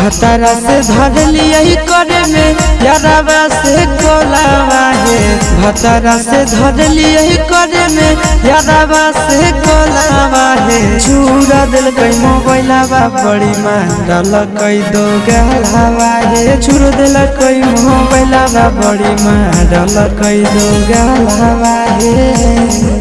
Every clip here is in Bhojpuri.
भतारा से धर लिया करे में यारावा से कोलावा है। भतारा से धर लिया करे में यारावा से कोलावा है। छुरा दिल कई मोबाइलावा बड़ी मारल कई दो गलावा है। छुरा दिल कई मोबाइलावा बड़ी मारल कई दो गलावा है।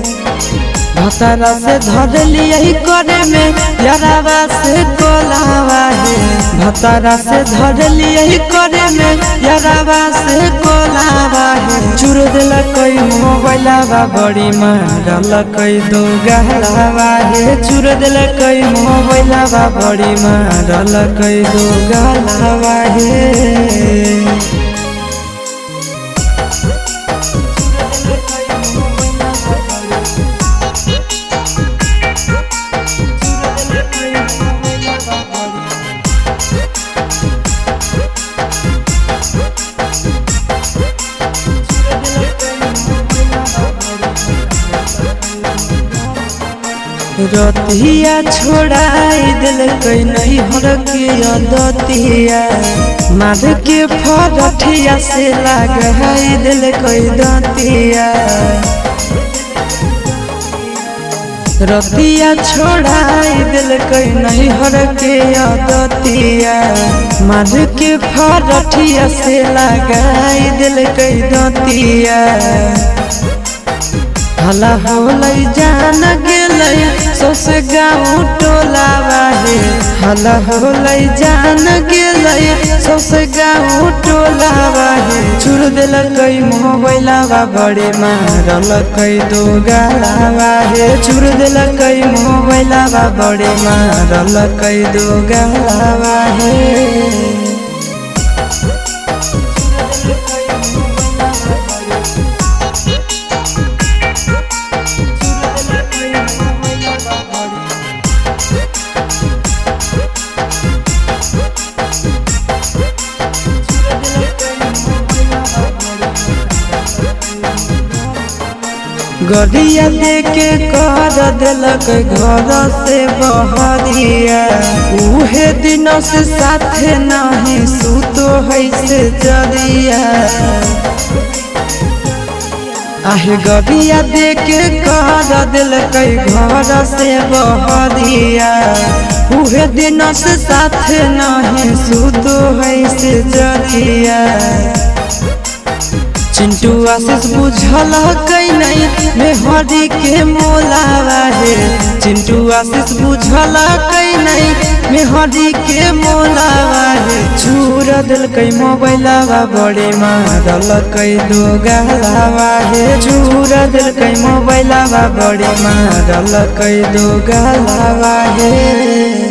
भतारा से धर लिया करे में यारावा से कोलावा है। भतारा से धर लिया करे में यारावा से कोलावा है। चुर दिल कोई मोबाइलावा बड़ी मारल कई दो गलावा है। चुर दिल कोई मोबाइलावा बड़ी मारल कई दो गलावा है। रतिया छोड़ाई दिल कई नहीं हर के अदतिया। मार के फरठिया से लगाई दिल कई दतिया। रतिया छोड़ाई दिल कई नहीं हर के अदतिया। मार के फरठिया से लगाई दिल कई दतिया। हला होलई जान गेलई सस गाँव टोलावा है। हला होलई जान गेलई सस गाँव टोलावा है। छुर दिल कई मोबाइलावा बड़े मारल कई दो गलावा है। छुर दिल कई मोबाइलावा बड़े मारल कई दो गलावा है। गड़िया देके कर दिलक घर से बहरिया। उहे दिनों से साथे नहीं सुतो है से जरिया। आहे गड़िया देके कर दिलक घर से बहरिया। उहे दिनों से साथे नहीं सुतो है से जरिया। चिंटू आशीष बुझल कई नहीं मेहरी के मोलावा है। चिंटू आशीष बुझल कई नहीं मेहरी के मोलावा है। छुर दिल कई मोबाइलावा बड़े मारल कई दो गलावा है। छुर दिल कई मोबाइलावा बड़े मारल कई दो गलावा है।